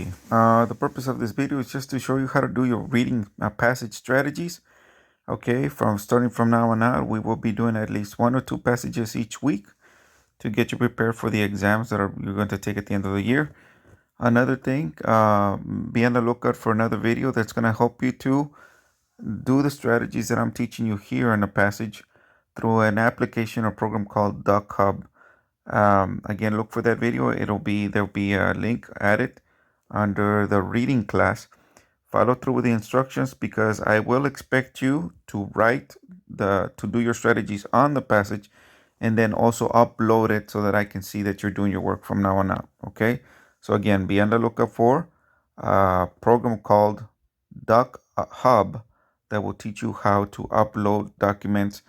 The purpose of this video is just to show you how to do your reading passage strategies. Okay, starting from now on out, we will be doing at least 1 or 2 passages each week to get you prepared for the exams that you're going to take at the end of the year. Another thing, be on the lookout for another video that's going to help you to do the strategies that I'm teaching you here in the passage through an application or program called Duck Hub. Again, look for that video. There'll be a link added under the reading class. Follow through with the instructions because I will expect you to to do your strategies on the passage and then also upload it so that I can see that you're doing your work from now on out. Okay. So again, be on the lookout for a program called Duck Hub that will teach you how to upload documents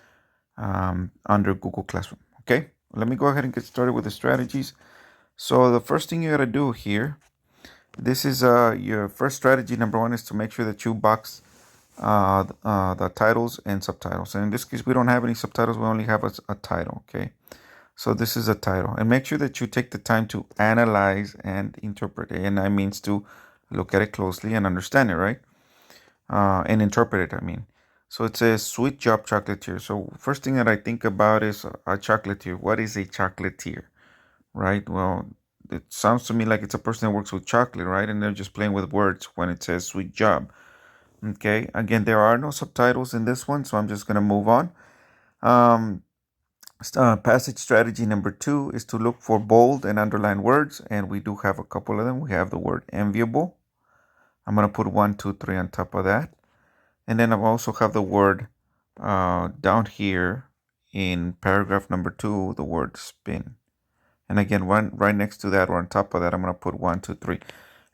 under Google Classroom. Okay. Let me go ahead and get started with the strategies. So the first thing you got to do here, this is your first strategy. Number one is to make sure that you box the titles and subtitles. And in this case, we don't have any subtitles. We only have a title. Okay. So this is a title. And make sure that you take the time to analyze and interpret it. And that means to look at it closely and understand it, right? And interpret it, I mean. So it says sweet job chocolatier. So first thing that I think about is a chocolatier. What is a chocolatier, right? Well, it sounds to me like it's a person that works with chocolate, right? And they're just playing with words when it says sweet job. Okay. Again, there are no subtitles in this one, so I'm just gonna move on. Passage strategy number 2 is to look for bold and underlined words, and we do have a couple of them. We have the word enviable. I'm gonna put 1, 2, 3 on top of that. And then I also have the word down here in paragraph number 2, the word spin. And again, right next to that or on top of that, I'm going to put 1, 2, 3.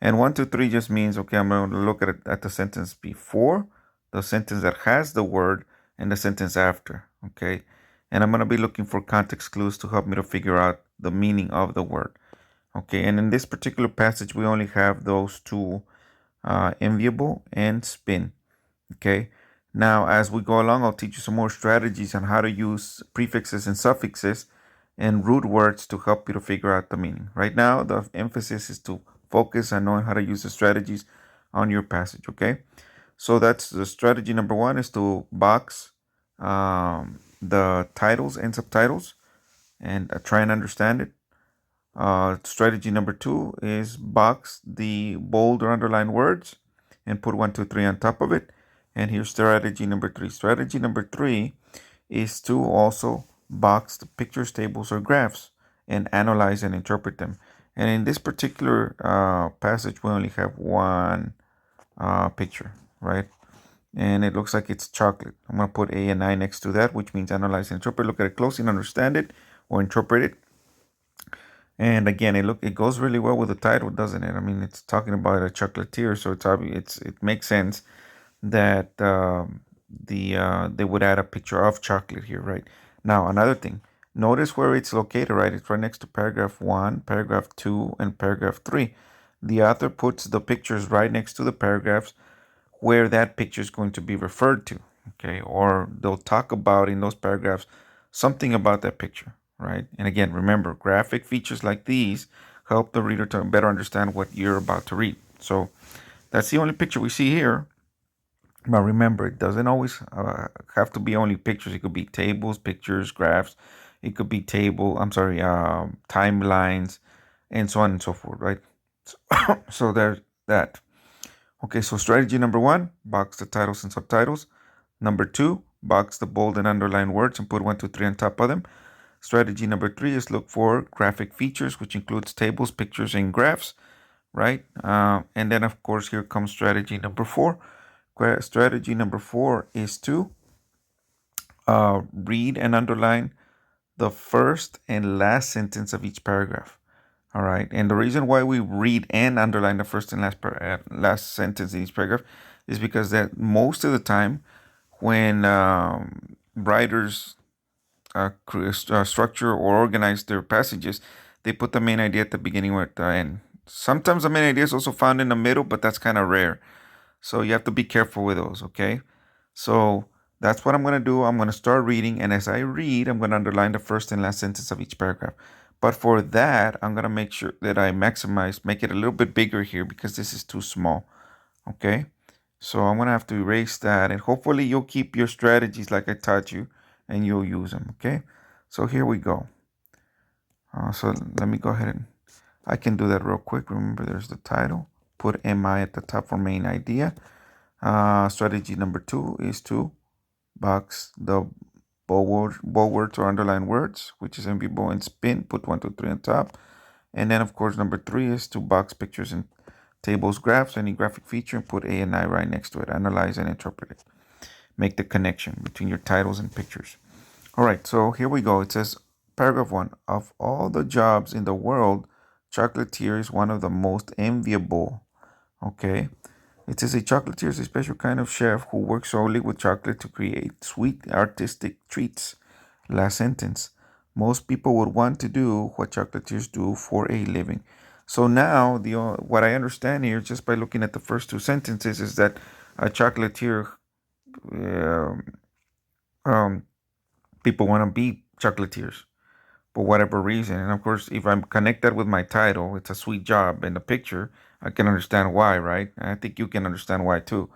And 1, 2, 3 just means, okay, I'm going to look at the sentence before, the sentence that has the word, and the sentence after, okay? And I'm going to be looking for context clues to help me to figure out the meaning of the word, okay? And in this particular passage, we only have those two, enviable and spin. Okay, now as we go along, I'll teach you some more strategies on how to use prefixes and suffixes and root words to help you to figure out the meaning. Right now, the emphasis is to focus on knowing how to use the strategies on your passage. Okay, so that's the strategy number 1 is to box the titles and subtitles and try and understand it. Strategy number 2 is box the bold or underlined words and put 1, 2, 3 on top of it. And here's strategy number 3. Strategy number 3 is to also box the pictures, tables, or graphs and analyze and interpret them. And in this particular passage, we only have one picture, right? And it looks like it's chocolate. I'm going to put A and I next to that, which means analyze and interpret. Look at it closely and understand it or interpret it. And again, it goes really well with the title, doesn't it? I mean, it's talking about a chocolatier, so it's obvious. It makes sense that they would add a picture of chocolate here, right? Now, another thing, notice where it's located, right? It's right next to paragraph 1, paragraph 2, and paragraph 3. The author puts the pictures right next to the paragraphs where that picture is going to be referred to, okay? Or they'll talk about in those paragraphs something about that picture, right? And again, remember, graphic features like these help the reader to better understand what you're about to read. So that's the only picture we see here. But remember, it doesn't always have to be only pictures. It could be tables, pictures, graphs. It could be timelines, and so on and so forth, right? So there's that. Okay, so strategy number 1, box the titles and subtitles. Number 2, box the bold and underlined words and put 1, 2, 3 on top of them. Strategy number 3 is look for graphic features, which includes tables, pictures, and graphs, right? And then, of course, here comes strategy number 4. Strategy number 4 is to read and underline the first and last sentence of each paragraph. All right. And the reason why we read and underline the first and last sentence in each paragraph is because that most of the time when writers structure or organize their passages, they put the main idea at the beginning or at the end. Sometimes the main idea is also found in the middle, but that's kind of rare. So you have to be careful with those, okay? So that's what I'm going to do. I'm going to start reading, and as I read, I'm going to underline the first and last sentence of each paragraph. But for that, I'm going to make sure that I make it a little bit bigger here because this is too small. Okay. So I'm going to have to erase that, and hopefully you'll keep your strategies like I taught you and you'll use them. Okay. So here we go. So let me go ahead and I can do that real quick. Remember, there's the title. Put MI at the top for main idea. Strategy number 2 is to box the bold words or underline words, which is enviable, and spin. Put 1, 2, 3 on top. And then, of course, number 3 is to box pictures and tables, graphs, any graphic feature, and put A and I right next to it. Analyze and interpret it. Make the connection between your titles and pictures. All right, so here we go. It says, paragraph 1, of all the jobs in the world, chocolatier is one of the most enviable. Okay. It says a chocolatier is a special kind of chef who works solely with chocolate to create sweet artistic treats. Last sentence. Most people would want to do what chocolatiers do for a living. So now, what I understand here, just by looking at the first two sentences, is that a chocolatier, um, um, people want to be chocolatiers for whatever reason. And of course, if I'm connected with my title, it's a sweet job in the picture, I can understand why, right? And I think you can understand why too.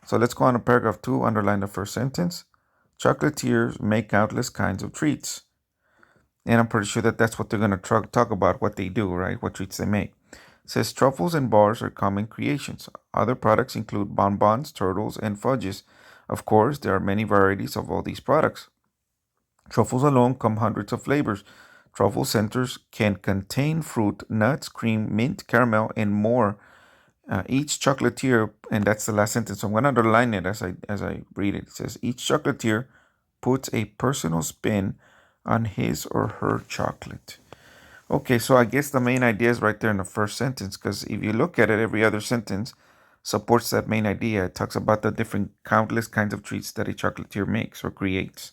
So let's go on to paragraph 2, underline the first sentence. Chocolatiers make countless kinds of treats. And I'm pretty sure that that's what they're going to talk about, what they do, right? What treats they make. It says truffles and bars are common creations. Other products include bonbons, turtles, and fudges. Of course, there are many varieties of all these products. Truffles alone come hundreds of flavors. Truffle centers can contain fruit, nuts, cream, mint, caramel, and more. Each chocolatier, and that's the last sentence. So I'm going to underline it as I read it. It says each chocolatier puts a personal spin on his or her chocolate. Okay, so I guess the main idea is right there in the first sentence, because if you look at it, every other sentence supports that main idea. It talks about the different countless kinds of treats that a chocolatier makes or creates.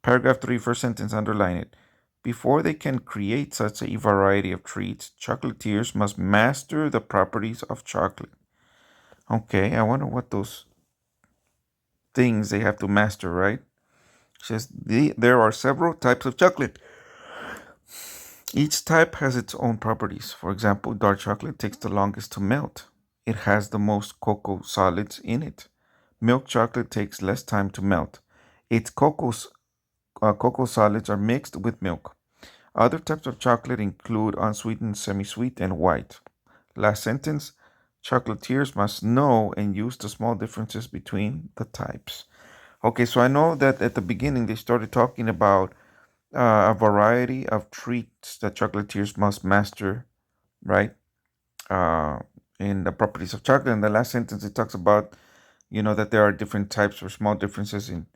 Paragraph 3, first sentence, underline it. Before they can create such a variety of treats, chocolatiers must master the properties of chocolate. Okay, I wonder what those things they have to master, right? It says there are several types of chocolate. Each type has its own properties. For example, dark chocolate takes the longest to melt. It has the most cocoa solids in it. Milk chocolate takes less time to melt. Its cocoa solids are mixed with milk. Other types of chocolate include unsweetened, semi-sweet, and white. Last sentence, chocolatiers must know and use the small differences between the types. Okay, so I know that at the beginning they started talking about a variety of treats that chocolatiers must master, right? In the properties of chocolate. In the last sentence, it talks about, that there are different types or small differences in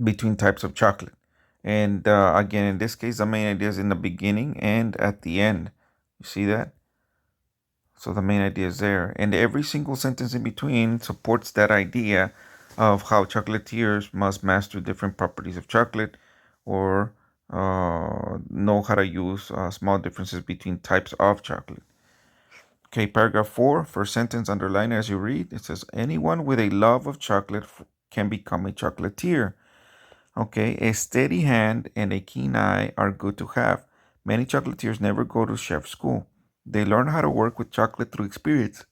between types of chocolate. And again, in this case, the main idea is in the beginning and at the end. You see that? So the main idea is there. And every single sentence in between supports that idea of how chocolatiers must master different properties of chocolate or know how to use small differences between types of chocolate. Okay, paragraph 4, first sentence, underline as you read. It says, anyone with a love of chocolate can become a chocolatier. Okay, a steady hand and a keen eye are good to have. Many chocolatiers never go to chef school. They learn how to work with chocolate through experience.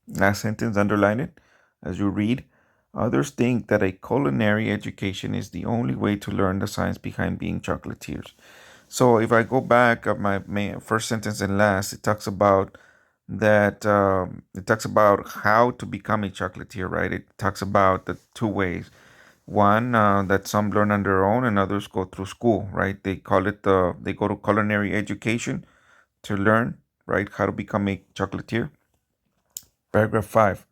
Last sentence, underline it as you read. Others think that a culinary education is the only way to learn the science behind being chocolatiers. So if I go back of my first sentence and last, it talks about that it talks about how to become a chocolatier, right? It talks about the two ways. One, that some learn on their own and others go through school, right? They call it they go to culinary education to learn, right, how to become a chocolatier. Paragraph 5,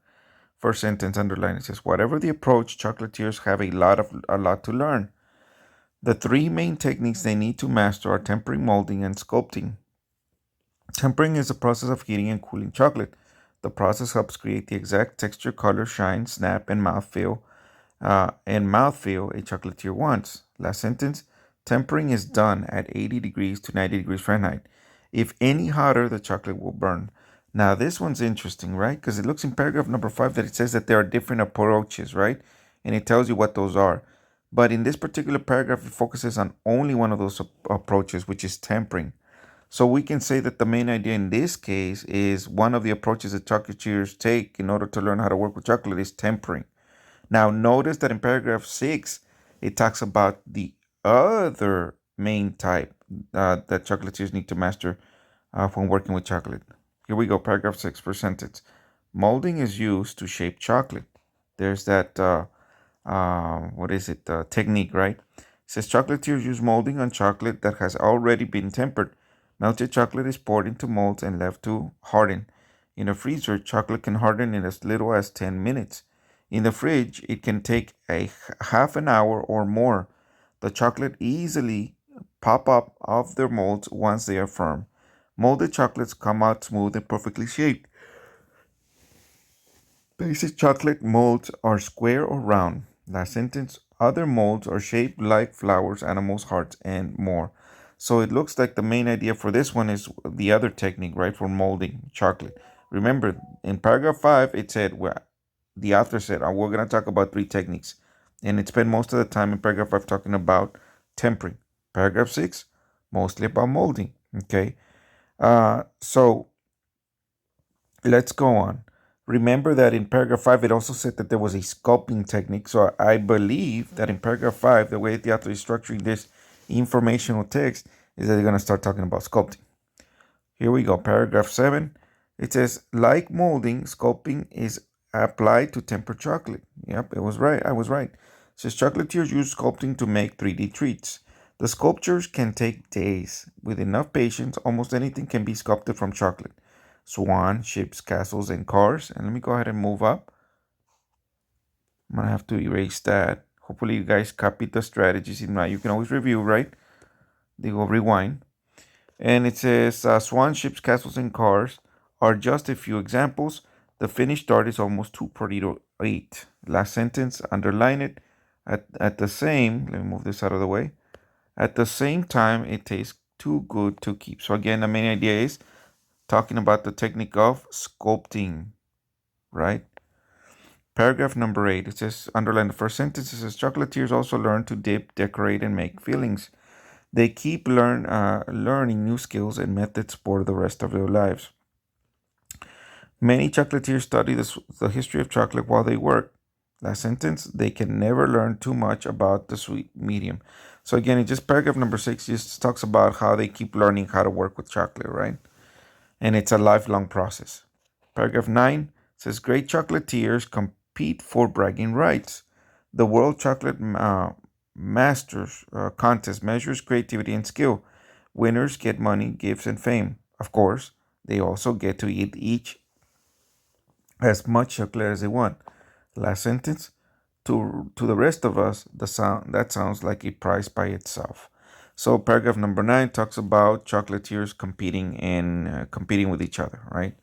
first sentence, underline. It says, whatever the approach, chocolatiers have a lot to learn. The three main techniques they need to master are tempering, molding, and sculpting. Tempering is the process of heating and cooling chocolate. The process helps create the exact texture, color, shine, snap, and mouthfeel a chocolatier wants. Last sentence, tempering is done at 80 degrees to 90 degrees Fahrenheit. If any hotter, the chocolate will burn. Now, this one's interesting, right? Because it looks in paragraph number 5 that it says that there are different approaches, right? And it tells you what those are. But in this particular paragraph, it focuses on only one of those approaches, which is tempering. So we can say that the main idea in this case is one of the approaches that chocolatiers take in order to learn how to work with chocolate is tempering. Now, notice that in paragraph 6, it talks about the other main type that chocolatiers need to master when working with chocolate. Here we go, paragraph 6, first sentence. Molding is used to shape chocolate. There's that, technique, right? It says chocolatiers use molding on chocolate that has already been tempered. Melted chocolate is poured into molds and left to harden. In a freezer, chocolate can harden in as little as 10 minutes. In the fridge, it can take a half an hour or more. The chocolate easily pop up off their molds once they are firm. Molded chocolates come out smooth and perfectly shaped. Basic chocolate molds are square or round. Last sentence. Other molds are shaped like flowers, animals, hearts, and more. So it looks like the main idea for this one is the other technique, right, for molding chocolate. Remember, in paragraph 5, it said, well, the author said, we're going to talk about 3 techniques. And it spent most of the time in paragraph 5 talking about tempering. Paragraph 6, mostly about molding. Okay. So let's go on. Remember that in paragraph 5, it also said that there was a sculpting technique. So I believe that in paragraph 5, the way the author is structuring this informational text is that they're going to start talking about sculpting. Here we go. Paragraph 7. It says, like molding, sculpting is applied to tempered chocolate. Yep, it was right. I was right. It says chocolatiers use sculpting to make 3D treats. The sculptures can take days. With enough patience, almost anything can be sculpted from chocolate. Swan, ships, castles, and cars. And let me go ahead and move up. I'm going to have to erase that. Hopefully you guys copied the strategies. If not, you can always review, right? They will rewind. And it says swan, ships, castles, and cars are just a few examples. The finished art is almost too pretty to eat. Last sentence, underline it. At the same, let me move this out of the way. At the same time, it tastes too good to keep. So again, the main idea is talking about the technique of sculpting, right? Paragraph number 8, it says, underline the first sentence, it says, chocolatiers also learn to dip, decorate, and make fillings. They keep learning new skills and methods for the rest of their lives. Many chocolatiers study the history of chocolate while they work. Last sentence, they can never learn too much about the sweet medium. So again, in just paragraph number 6 just talks about how they keep learning how to work with chocolate, right? And it's a lifelong process. Paragraph 9 says, great chocolatiers compete for bragging rights. The World Chocolate Masters contest measures creativity and skill. Winners get money, gifts, and fame. Of course, they also get to eat each as much chocolate as they want. Last sentence. To the rest of us, that sounds like a prize by itself. So paragraph number 9 talks about chocolatiers competing with each other, right?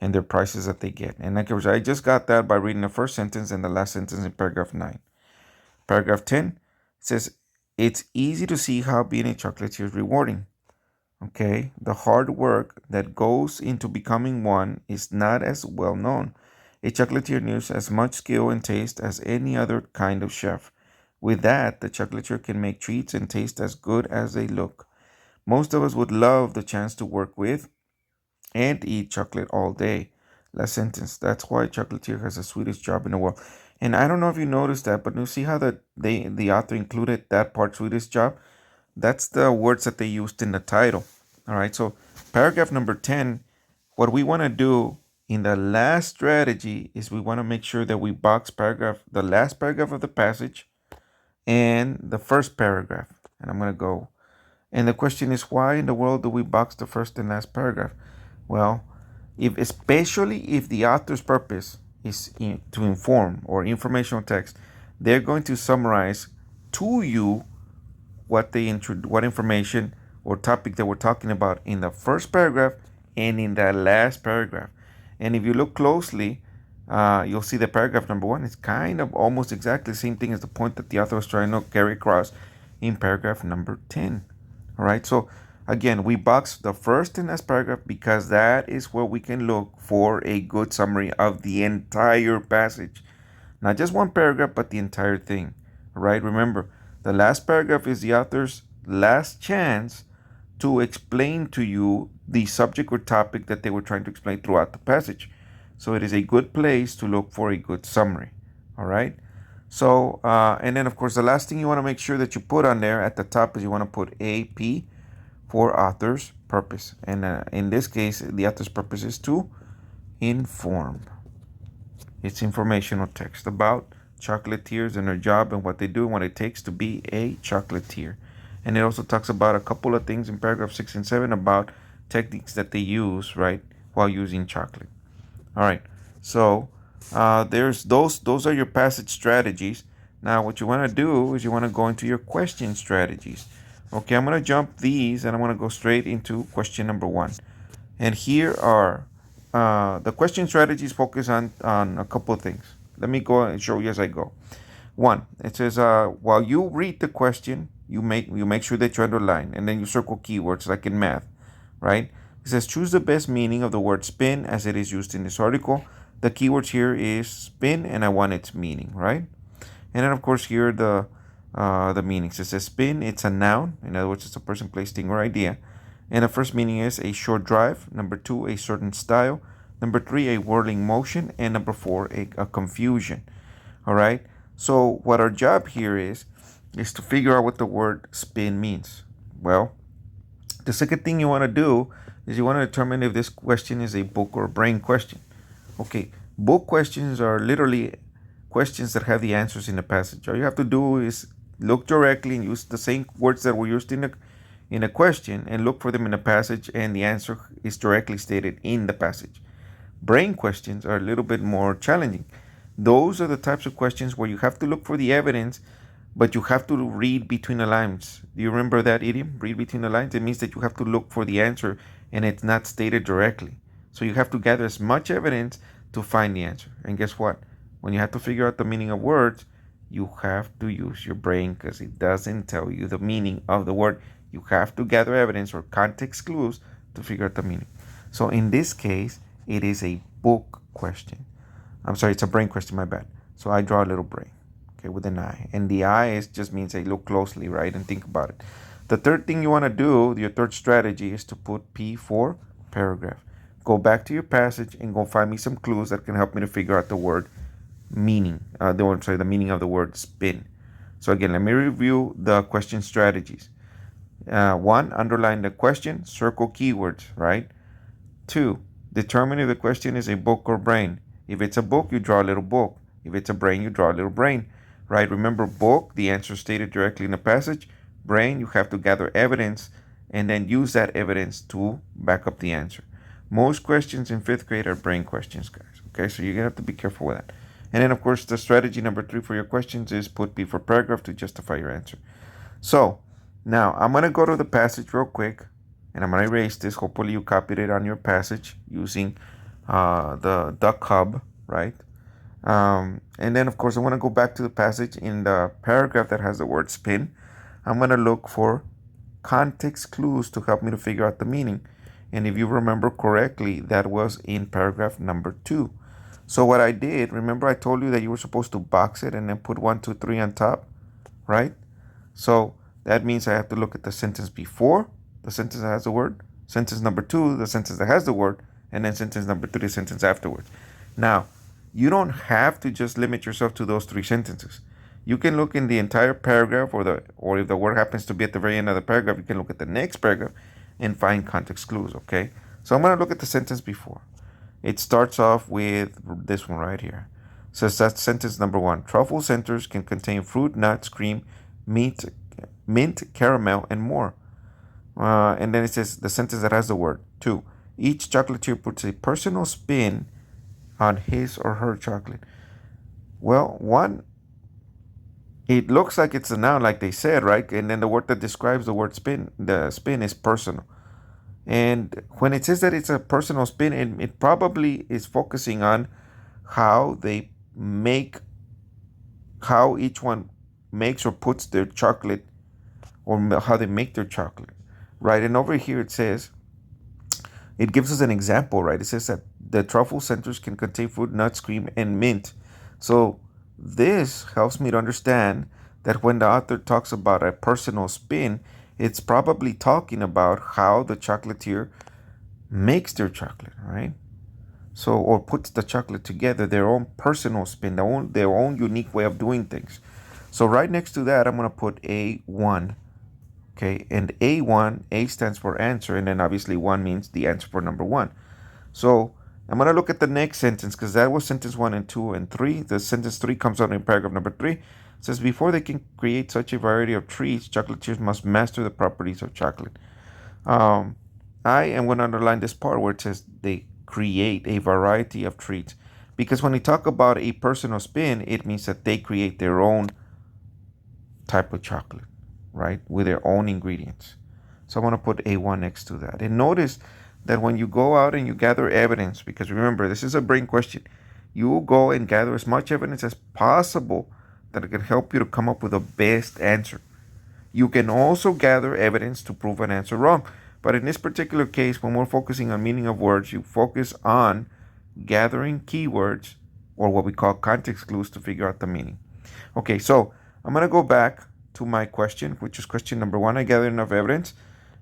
And their prices that they get. And like I just got that by reading the first sentence and the last sentence in paragraph 9. Paragraph 10 says, it's easy to see how being a chocolatier is rewarding. Okay, the hard work that goes into becoming one is not as well known. A chocolatier needs as much skill and taste as any other kind of chef. With that, the chocolatier can make treats and taste as good as they look. Most of us would love the chance to work with and eat chocolate all day. Last sentence. That's why chocolatier has the sweetest job in the world. And I don't know if you noticed that, but you see how the author included that part, sweetest job? That's the words that they used in the title. All right, so paragraph number 10, what we want to do in the last strategy is we want to make sure that we box the last paragraph of the passage and the first paragraph. And I'm going to go. And the question is, why in the world do we box the first and last paragraph? Well, especially if the author's purpose is to inform or informational text, they're going to summarize to you what information or topic that we're talking about in the first paragraph and in the last paragraph. And if you look closely, you'll see that paragraph number 1 is kind of almost exactly the same thing as the point that the author was trying to carry across in paragraph number 10. All right, so again, we box the first and last paragraph because that is where we can look for a good summary of the entire passage. Not just one paragraph, but the entire thing. right? Remember, the last paragraph is the author's last chance to explain to you the subject or topic that they were trying to explain throughout the passage. So it is a good place to look for a good summary. All right. So, and then of course, the last thing you want to make sure that you put on there at the top is you want to put AP for author's purpose. And in this case, the author's purpose is to inform. It's informational text about chocolatiers and their job and what they do and what it takes to be a chocolatier. And it also talks about a couple of things in paragraph 6 and 7 about techniques that they use, right, while using chocolate. All right. So there's those are your passage strategies. Now what you want to do is you want to go into your question strategies. Okay, I'm going to jump these and I'm going to go straight into question number 1. And here are the question strategies focus on a couple of things. Let me go and show you as I go. 1, it says while you read the question, you make sure that you underline and then you circle keywords like in math, right? It says choose the best meaning of the word spin as it is used in this article. The keywords here is spin and I want its meaning, right? And then of course here the meanings. It says spin, it's a noun. In other words, it's a person, place, thing, or idea. And the first meaning is a short drive. Number 2, a certain style. Number 3, a whirling motion. And number 4, a confusion. All right. So what our job here is to figure out what the word spin means. Well, the second thing you want to do is you want to determine if this question is a book or brain question. Okay, book questions are literally questions that have the answers in the passage. All you have to do is look directly and use the same words that were used in a question and look for them in a passage, and the answer is directly stated in the passage. Brain questions are a little bit more challenging. Those are the types of questions where you have to look for the evidence, but you have to read between the lines. Do you remember that idiom? Read between the lines? It means that you have to look for the answer and it's not stated directly. So you have to gather as much evidence to find the answer. And guess what? When you have to figure out the meaning of words, you have to use your brain because it doesn't tell you the meaning of the word. You have to gather evidence or context clues to figure out the meaning. So in this case, it is a book question. I'm sorry, it's a brain question, my bad. So I draw a little brain, okay, with an eye. And the eye just means I look closely, right, and think about it. The third thing you want to do, your third strategy, is to put P for paragraph. Go back to your passage and go find me some clues that can help me to figure out the word meaning. The meaning of the word spin. So again, let me review the question strategies. 1, underline the question, circle keywords, right? 2, determine if the question is a book or brain. If it's a book, you draw a little book. If it's a brain, you draw a little brain, right? Remember, book, the answer stated directly in the passage. Brain, you have to gather evidence and then use that evidence to back up the answer. Most questions in 5th grade are brain questions, guys. Okay, so you're going to have to be careful with that. And then, of course, the strategy number 3 for your questions is put P for paragraph to justify your answer. So now I'm going to go to the passage real quick, and I'm going to erase this. Hopefully you copied it on your passage using the Duck Hub, right? And then, of course, I want to go back to the passage in the paragraph that has the word spin. I'm going to look for context clues to help me to figure out the meaning. And if you remember correctly, that was in paragraph number 2. So what I did, remember I told you that you were supposed to box it and then put 1, 2, 3 on top, right? So that means I have to look at the sentence before, the sentence that has the word, sentence number 2, the sentence that has the word, and then sentence number 3, the sentence afterwards. Now, you don't have to just limit yourself to those 3 sentences. You can look in the entire paragraph, or if the word happens to be at the very end of the paragraph, you can look at the next paragraph and find context clues, okay? So I'm going to look at the sentence before. It starts off with this one right here. It says that's sentence number 1. Truffle centers can contain fruit, nuts, cream, meat, mint, caramel, and more. And then it says the sentence that has the word. 2. Each chocolatier puts a personal spin on his or her chocolate. Well, 1, it looks like it's a noun like they said, right? And then the word that describes the word spin, the spin is personal. And when it says that it's a personal spin, it probably is focusing on how they make, how each one makes or puts their chocolate, or how they make their chocolate, right? And over here it says, it gives us an example, right? It says that the truffle centers can contain fruit, nuts, cream, and mint. So this helps me to understand that when the author talks about a personal spin, it's probably talking about how the chocolatier makes their chocolate, right? So, or puts the chocolate together, their own personal spin, their own unique way of doing things. So right next to that, I'm going to put A1. Okay, and A1, A stands for answer, and then obviously 1 means the answer for number 1. So I'm going to look at the next sentence because that was sentence 1 and 2 and 3. The sentence 3 comes out in paragraph number 3. It says, before they can create such a variety of treats, chocolatiers must master the properties of chocolate. I am going to underline this part where it says they create a variety of treats. Because when they talk about a personal spin, it means that they create their own type of chocolate, right? With their own ingredients. So I'm going to put A1 next to that. And notice that when you go out and you gather evidence, because remember, this is a brain question, you will go and gather as much evidence as possible that it can help you to come up with the best answer. You can also gather evidence to prove an answer wrong. But in this particular case, when we're focusing on meaning of words, you focus on gathering keywords or what we call context clues to figure out the meaning. Okay, so I'm going to go back to my question, which is question number 1. I gathered enough evidence,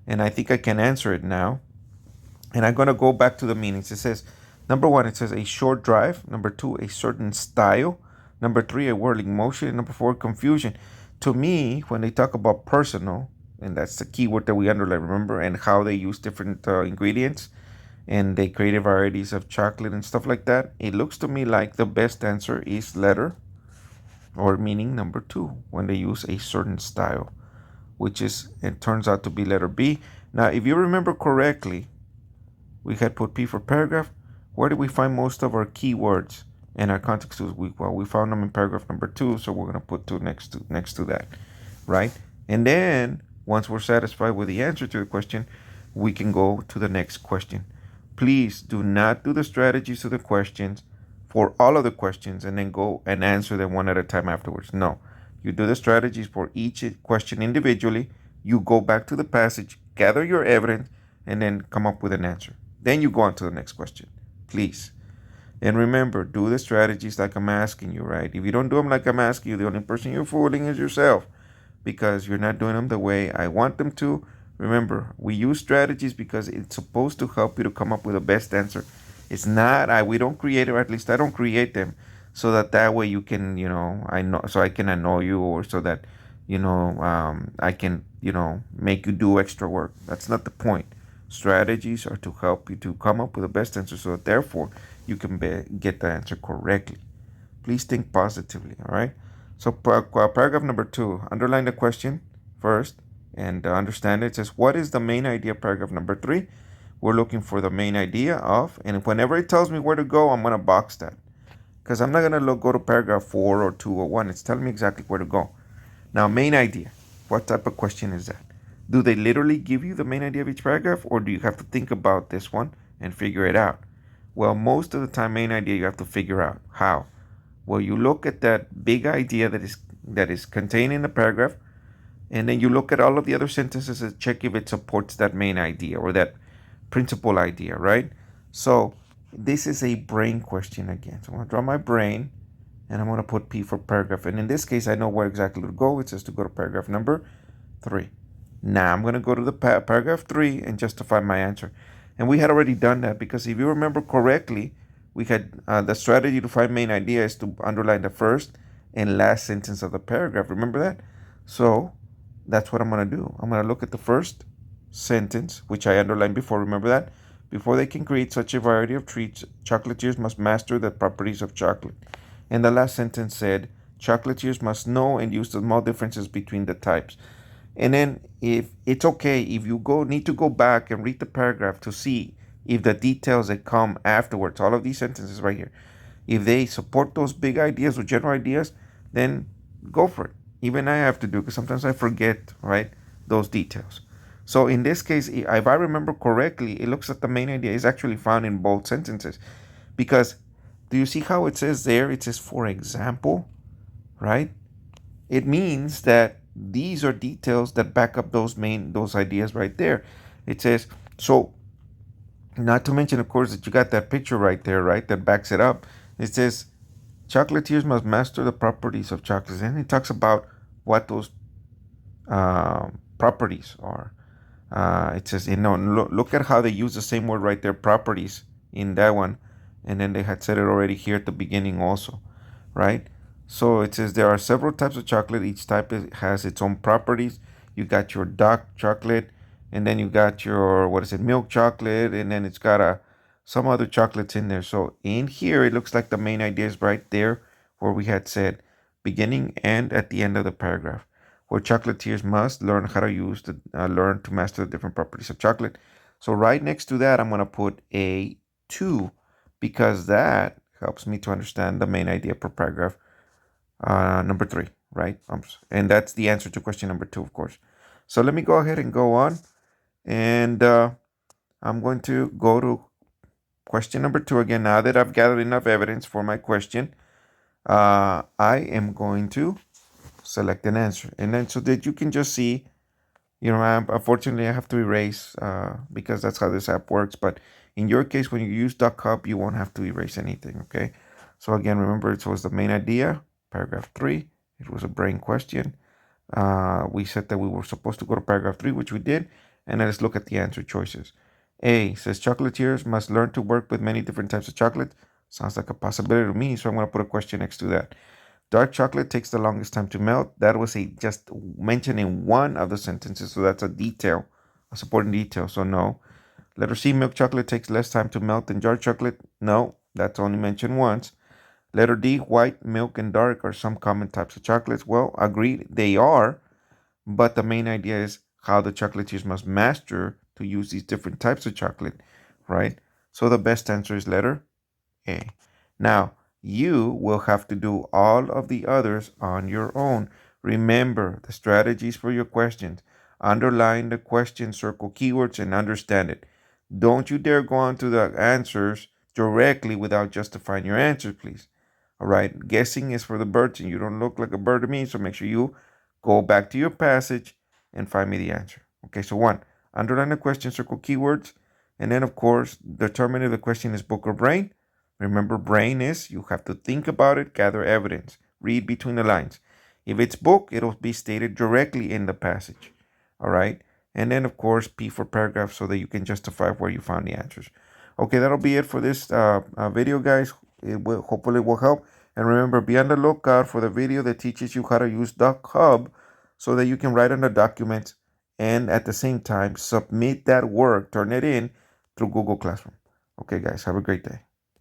and I think I can answer it now. And I'm going to go back to the meanings. It says, number 1, it says a short drive. Number 2, a certain style. Number 3, a whirling motion. And number 4, confusion. To me, when they talk about personal, and that's the keyword that we underline, remember, and how they use different ingredients, and they create varieties of chocolate and stuff like that, it looks to me like the best answer is letter or meaning number 2 when they use a certain style, which is, it turns out to be letter B. Now, if you remember correctly, we had put P for paragraph. Where did we find most of our keywords and our context clues? We found them in paragraph number 2, so we're going to put 2 next to that, right? And then once we're satisfied with the answer to the question, we can go to the next question. Please do not do the strategies to the questions for all of the questions and then go and answer them one at a time afterwards. No, you do the strategies for each question individually. You go back to the passage, gather your evidence, and then come up with an answer. Then you go on to the next question, please. And remember, do the strategies like I'm asking you, right? If you don't do them like I'm asking you, the only person you're fooling is yourself because you're not doing them the way I want them to. Remember, we use strategies because it's supposed to help you to come up with the best answer. It's not, we don't create it, or at least I don't create them so that way you can, so I can annoy you or so that, I can, make you do extra work. That's not the point. Strategies are to help you to come up with the best answer so that therefore you can get the answer correctly. Please think positively, all right? So paragraph number 2, underline the question first and understand it. It says, what is the main idea? Paragraph number 3, we're looking for the main idea of, and whenever it tells me where to go, I'm going to box that because I'm not going to go to paragraph 4 or 2 or 1. It's telling me exactly where to go. Now, main idea, what type of question is that? Do they literally give you the main idea of each paragraph, or do you have to think about this one and figure it out? Well, most of the time, main idea you have to figure out. How? Well, you look at that big idea that is contained in the paragraph, and then you look at all of the other sentences and check if it supports that main idea or that principal idea, right? So this is a brain question again. So I'm going to draw my brain, and I'm going to put P for paragraph. And in this case, I know where exactly to go. It says to go to paragraph number 3. Now I'm going to go to the paragraph 3 and justify my answer. And we had already done that because if you remember correctly, we had the strategy to find main idea is to underline the first and last sentence of the paragraph. Remember that? So that's what I'm going to do. I'm going to look at the first sentence, which I underlined before. Remember that? Before they can create such a variety of treats, chocolatiers must master the properties of chocolate. And the last sentence said, chocolatiers must know and use the small differences between the types. And then if it's okay, if you need to go back and read the paragraph to see if the details that come afterwards, all of these sentences right here, if they support those big ideas or general ideas, then go for it. Even I have to do, because sometimes I forget, right, those details. So in this case, if I remember correctly, it looks like the main idea is actually found in both sentences. Because do you see how it says there? It says, for example, right? It means that these are details that back up those ideas right there. It says, so not to mention, of course, that you got that picture right there, right, that backs it up. It says, chocolatiers must master the properties of chocolates. And it talks about what those properties are. It says, look at how they use the same word right there, properties, in that one. And then they had said it already here at the beginning also, right? So it says there are several types of chocolate. Each type has its own properties. You got your dark chocolate, and then you got your, what is it, milk chocolate, and then it's got some other chocolates in there. So in here, it looks like the main idea is right there where we had said beginning and at the end of the paragraph, where chocolatiers must learn how to learn to master the different properties of chocolate. So right next to that, I'm going to put A2 because that helps me to understand the main idea per paragraph number 3, right? And that's the answer to question number 2, of course. So let me go ahead and go on. And I'm going to go to question number 2 again. Now that I've gathered enough evidence for my question, I am going to select an answer. And then so that you can just see, unfortunately I have to erase because that's how this app works. But in your case, when you use DuckHub, you won't have to erase anything, okay? So again, remember, it was the main idea, paragraph 3. It was a brain question. We said that we were supposed to go to paragraph 3, which we did. And then let's look at the answer choices. A says chocolatiers must learn to work with many different types of chocolate. Sounds like a possibility to me, so I'm going to put a question next to that. Dark chocolate takes the longest time to melt. That was just mentioned in one of the sentences, so that's a detail, a supporting detail, so no. Letter C, milk chocolate takes less time to melt than dark chocolate. No, that's only mentioned once. Letter D, white, milk, and dark are some common types of chocolates. Well, agreed, they are, but the main idea is how the chocolatiers must master to use these different types of chocolate, right? So the best answer is letter A. Now, you will have to do all of the others on your own. Remember the strategies for your questions. Underline the question, circle keywords, and understand it. Don't you dare go on to the answers directly without justifying your answer, please. All right, guessing is for the birds, and you don't look like a bird to me, so make sure you go back to your passage and find me the answer. Okay, so 1, underline the question, circle keywords, and then, of course, determine if the question is book or brain. Remember, brain is you have to think about it, gather evidence, read between the lines. If it's book, it'll be stated directly in the passage. All right, and then, of course, P for paragraph so that you can justify where you found the answers. Okay, that'll be it for this video, guys. Hopefully it will help. And remember, be on the lookout for the video that teaches you how to use DuckHub so that you can write on the documents and at the same time submit that work, turn it in through Google Classroom. Okay, guys, have a great day.